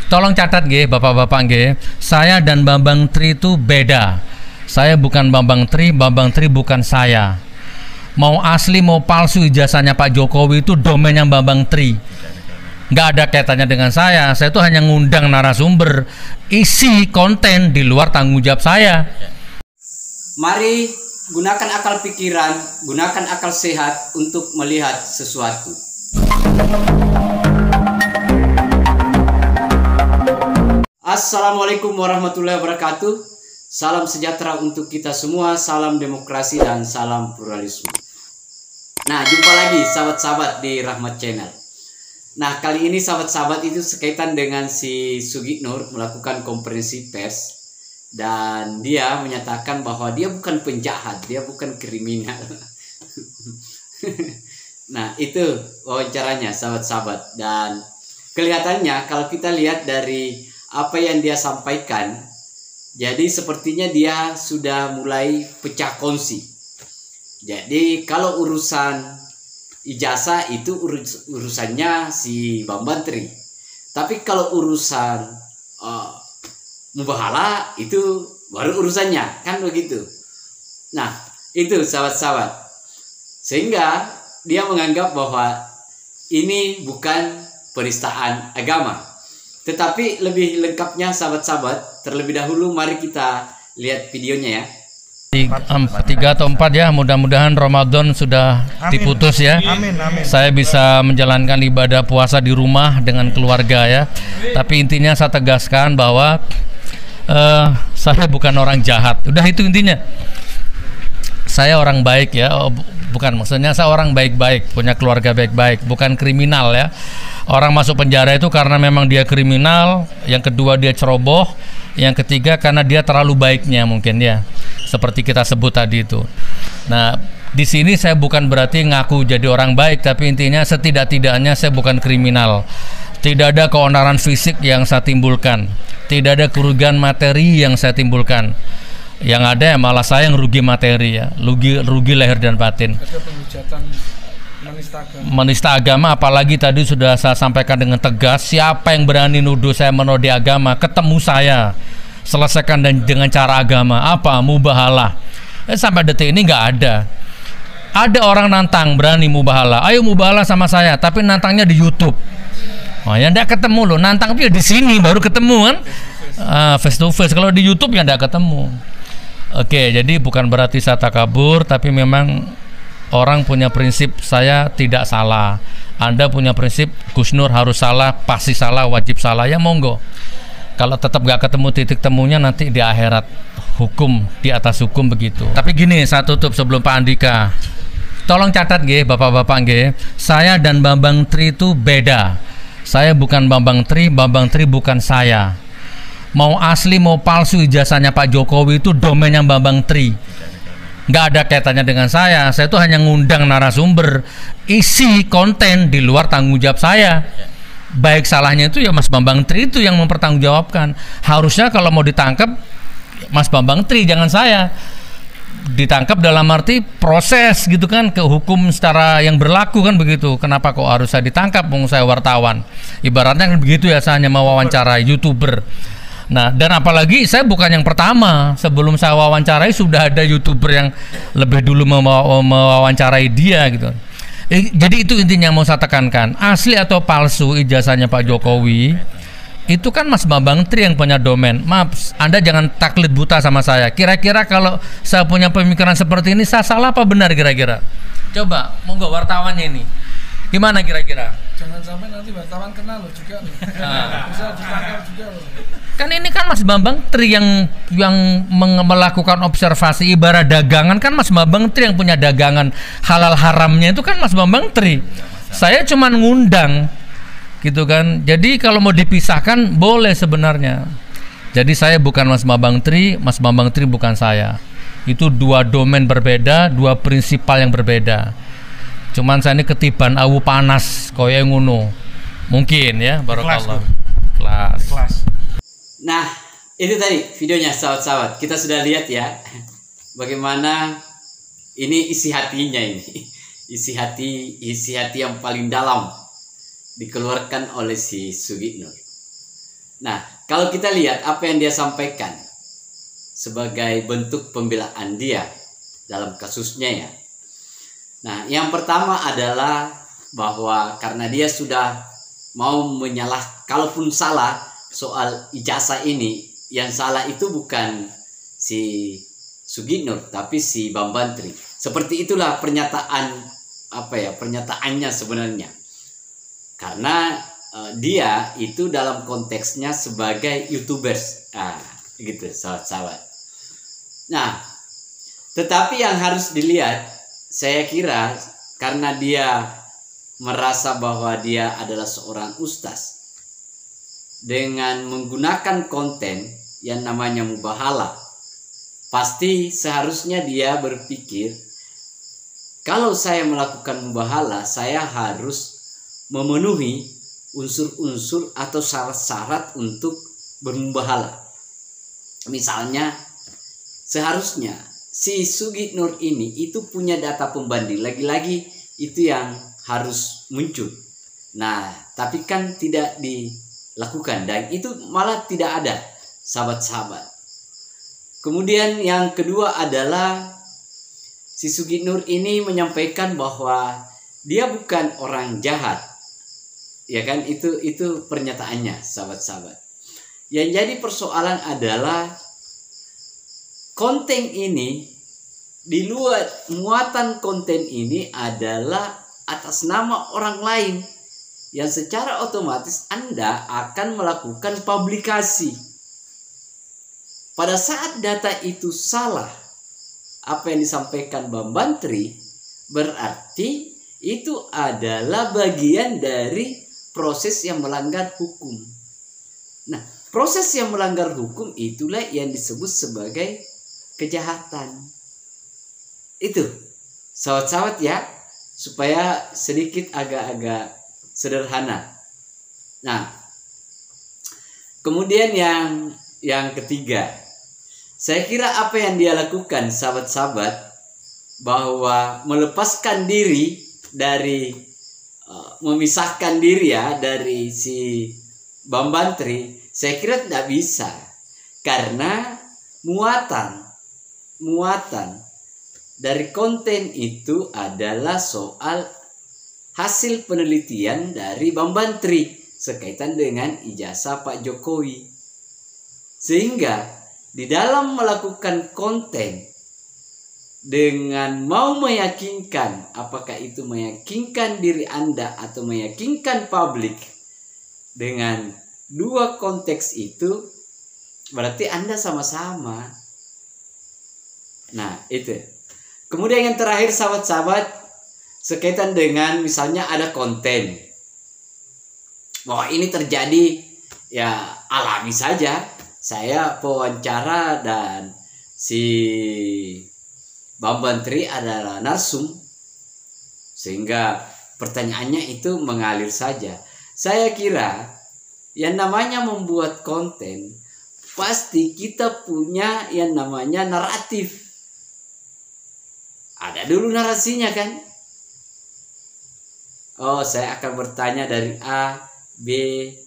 Tolong catat nggih Bapak-bapak nggih. Saya dan Bambang Tri itu beda. Saya bukan Bambang Tri bukan saya. Mau asli mau palsu ijazahnya Pak Jokowi itu domainnya Bambang Tri. Nggak ada kaitannya dengan saya. Saya tuh hanya ngundang narasumber, isi konten di luar tanggung jawab saya. Mari gunakan akal pikiran, gunakan akal sehat untuk melihat sesuatu. Assalamualaikum warahmatullahi wabarakatuh. Salam sejahtera untuk kita semua, salam demokrasi dan salam pluralisme. Nah, jumpa lagi sahabat-sahabat di Rahmat Channel. Nah, kali ini sahabat-sahabat itu sekaitan dengan si Sugiknur melakukan konferensi pers. Dan dia menyatakan bahwa dia bukan penjahat, dia bukan kriminal. Nah, itu wawancaranya sahabat-sahabat. Dan kelihatannya kalau kita lihat dari apa yang dia sampaikan, jadi sepertinya dia sudah mulai pecah kongsi. Jadi kalau urusan ijazah itu urusannya si Bambang Tri. Tapi kalau urusan mubahala itu baru urusannya, kan begitu. Nah, itu sahabat-sahabat. Sehingga dia menganggap bahwa ini bukan penistaan agama. Tetapi lebih lengkapnya sahabat-sahabat, terlebih dahulu mari kita lihat videonya ya. 3 atau 4 ya, mudah-mudahan Ramadan sudah diputus ya. Amin, amin. Saya bisa menjalankan ibadah puasa di rumah dengan keluarga ya. Tapi intinya saya tegaskan bahwa saya bukan orang jahat. Udah itu intinya. Saya orang baik ya. Bukan, maksudnya saya orang baik-baik, punya keluarga baik-baik, bukan kriminal ya. Orang masuk penjara itu karena memang dia kriminal, yang kedua dia ceroboh, yang ketiga karena dia terlalu baiknya mungkin ya. Seperti kita sebut tadi itu. Nah, di sini saya bukan berarti ngaku jadi orang baik, tapi intinya setidak-tidaknya saya bukan kriminal. Tidak ada keonaran fisik yang saya timbulkan, tidak ada kerugian materi yang saya timbulkan. Yang ada ya malah saya yang rugi materi ya, rugi lahir dan batin. Ada penghujatan menista agama, apalagi tadi sudah saya sampaikan dengan tegas, siapa yang berani nuduh saya menodai agama, ketemu saya, selesaikan dengan cara agama, apa mubahalah. Sampai detik ini nggak ada. Ada orang nantang berani mubahalah, ayo mubahalah sama saya, tapi nantangnya di YouTube. Oh ya nggak ketemu loh, nantang tuh ya di sini baru ketemu kan, face to face. Kalau di YouTube ya nggak ketemu. Oke, jadi bukan berarti saya takabur, tapi memang orang punya prinsip saya tidak salah. Anda punya prinsip Gus Nur harus salah, pasti salah, wajib salah, ya monggo. Kalau tetap gak ketemu titik temunya nanti di akhirat, hukum di atas hukum begitu. Tapi gini, saya tutup sebelum Pak Andika. Tolong catat nggih Bapak-bapak nggih. Saya dan Bambang Tri itu beda. Saya bukan Bambang Tri bukan saya. Mau asli mau palsu ijazahnya Pak Jokowi itu domainnya Bambang Tri. Nggak ada kaitannya dengan saya. Saya tuh hanya ngundang narasumber, isi konten di luar tanggung jawab saya. Baik salahnya itu ya Mas Bambang Tri itu yang mempertanggungjawabkan. Harusnya kalau mau ditangkap Mas Bambang Tri, jangan saya. Ditangkap dalam arti proses gitu kan, ke hukum secara yang berlaku kan begitu. Kenapa kok harus saya ditangkap? Wong saya wartawan. Ibaratnya kan begitu ya, saya hanya mewawancarai YouTuber. Nah, dan apalagi saya bukan yang pertama. Sebelum saya wawancarai sudah ada YouTuber yang lebih dulu mewawancarai dia gitu. Jadi itu intinya mau saya tekankan. Asli atau palsu ijazahnya Pak Jokowi, itu kan Mas Bambang Tri yang punya domain. Maaf, Anda jangan taklid buta sama saya. Kira-kira kalau saya punya pemikiran seperti ini, saya salah apa benar kira-kira? Coba, monggo wartawannya ini. Gimana kira-kira? Jangan sampai nanti wartawan kenal loh juga loh. Bisa ditangkap juga loh. Kan ini kan Mas Bambang Tri yang melakukan observasi ibarat dagangan, kan Mas Bambang Tri yang punya dagangan halal haramnya itu kan Mas Bambang Tri. Saya cuma ngundang gitu kan. Jadi kalau mau dipisahkan boleh sebenarnya. Jadi saya bukan Mas Bambang Tri bukan saya. Itu dua domain berbeda, dua prinsipal yang berbeda. Cuman saya ini ketiban awu panas koyo ngono. Mungkin ya, barakallah. Kelas. Nah, itu tadi videonya sahabat-sahabat. Kita sudah lihat ya bagaimana ini isi hatinya ini. Isi hati yang paling dalam dikeluarkan oleh si Sugiknur. Nah, kalau kita lihat apa yang dia sampaikan sebagai bentuk pembelaan dia dalam kasusnya ya. Nah, yang pertama adalah bahwa karena dia sudah mau kalaupun salah soal ijazah ini, yang salah itu bukan si Sugitnur tapi si Bambantri. Seperti itulah pernyataannya sebenarnya. Karena dia itu dalam konteksnya sebagai YouTubers. Gitu sahabat-sahabat. Nah, tetapi yang harus dilihat, saya kira karena dia merasa bahwa dia adalah seorang ustaz dengan menggunakan konten yang namanya mubahalah, pasti seharusnya dia berpikir, kalau saya melakukan mubahalah, saya harus memenuhi unsur-unsur atau syarat-syarat untuk bermubahalah. Misalnya, seharusnya si Sugitnur ini itu punya data pembanding. Lagi-lagi itu yang harus muncul. Nah, tapi kan tidak dilakukan dan itu malah tidak ada, sahabat-sahabat. Kemudian yang kedua adalah si Sugitnur ini menyampaikan bahwa dia bukan orang jahat. Ya kan, itu pernyataannya, sahabat-sahabat. Yang jadi persoalan adalah konten ini, di luar muatan konten ini adalah atas nama orang lain yang secara otomatis Anda akan melakukan publikasi. Pada saat data itu salah, apa yang disampaikan Bambantri, berarti itu adalah bagian dari proses yang melanggar hukum. Nah, proses yang melanggar hukum itulah yang disebut sebagai kejahatan. Itu, sahabat-sahabat ya, supaya sedikit agak-agak sederhana. Nah, kemudian yang ketiga, saya kira apa yang dia lakukan, sahabat-sahabat, bahwa melepaskan diri dari memisahkan diri ya dari si Bambantri, saya kira tidak bisa, karena muatan dari konten itu adalah soal hasil penelitian dari Bambantri sekaitan dengan ijazah Pak Jokowi. Sehingga di dalam melakukan konten dengan mau meyakinkan, apakah itu meyakinkan diri Anda atau meyakinkan publik, dengan dua konteks itu berarti Anda sama-sama. Nah, itu. Kemudian yang terakhir, sahabat-sahabat, sekaitan dengan misalnya ada konten bahwa ini terjadi ya alami saja. Saya pewawancara dan si Bambantri adalah narsum, sehingga pertanyaannya itu mengalir saja. Saya kira yang namanya membuat konten, pasti kita punya yang namanya naratif. Ada dulu narasinya kan. Oh, saya akan bertanya dari A, B,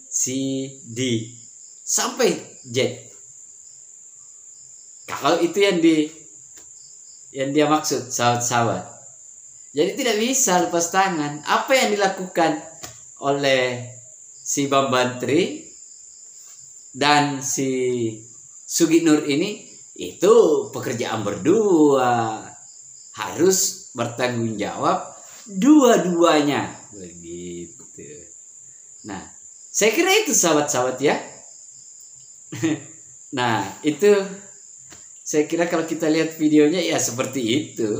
C, D sampai Z. Kalau itu yang dia maksud, sahabat-sahabat. Jadi tidak bisa lepas tangan. Apa yang dilakukan oleh si Bambantri dan si Sugitnur ini, itu pekerjaan berdua, harus bertanggung jawab dua-duanya, begitu. Nah, saya kira itu, sahabat-sahabat ya. Nah, itu saya kira kalau kita lihat videonya ya seperti itu.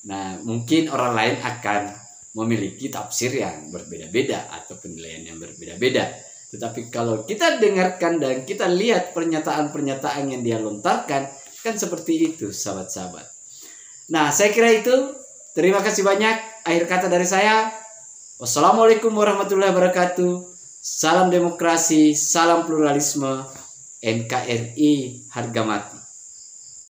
Nah, mungkin orang lain akan memiliki tafsir yang berbeda-beda atau penilaian yang berbeda-beda. Tetapi kalau kita dengarkan dan kita lihat pernyataan-pernyataan yang dia lontarkan, kan seperti itu, sahabat-sahabat. Nah, saya kira itu. Terima kasih banyak. Akhir kata dari saya. Wassalamualaikum warahmatullahi wabarakatuh. Salam demokrasi, salam pluralisme. NKRI harga mati.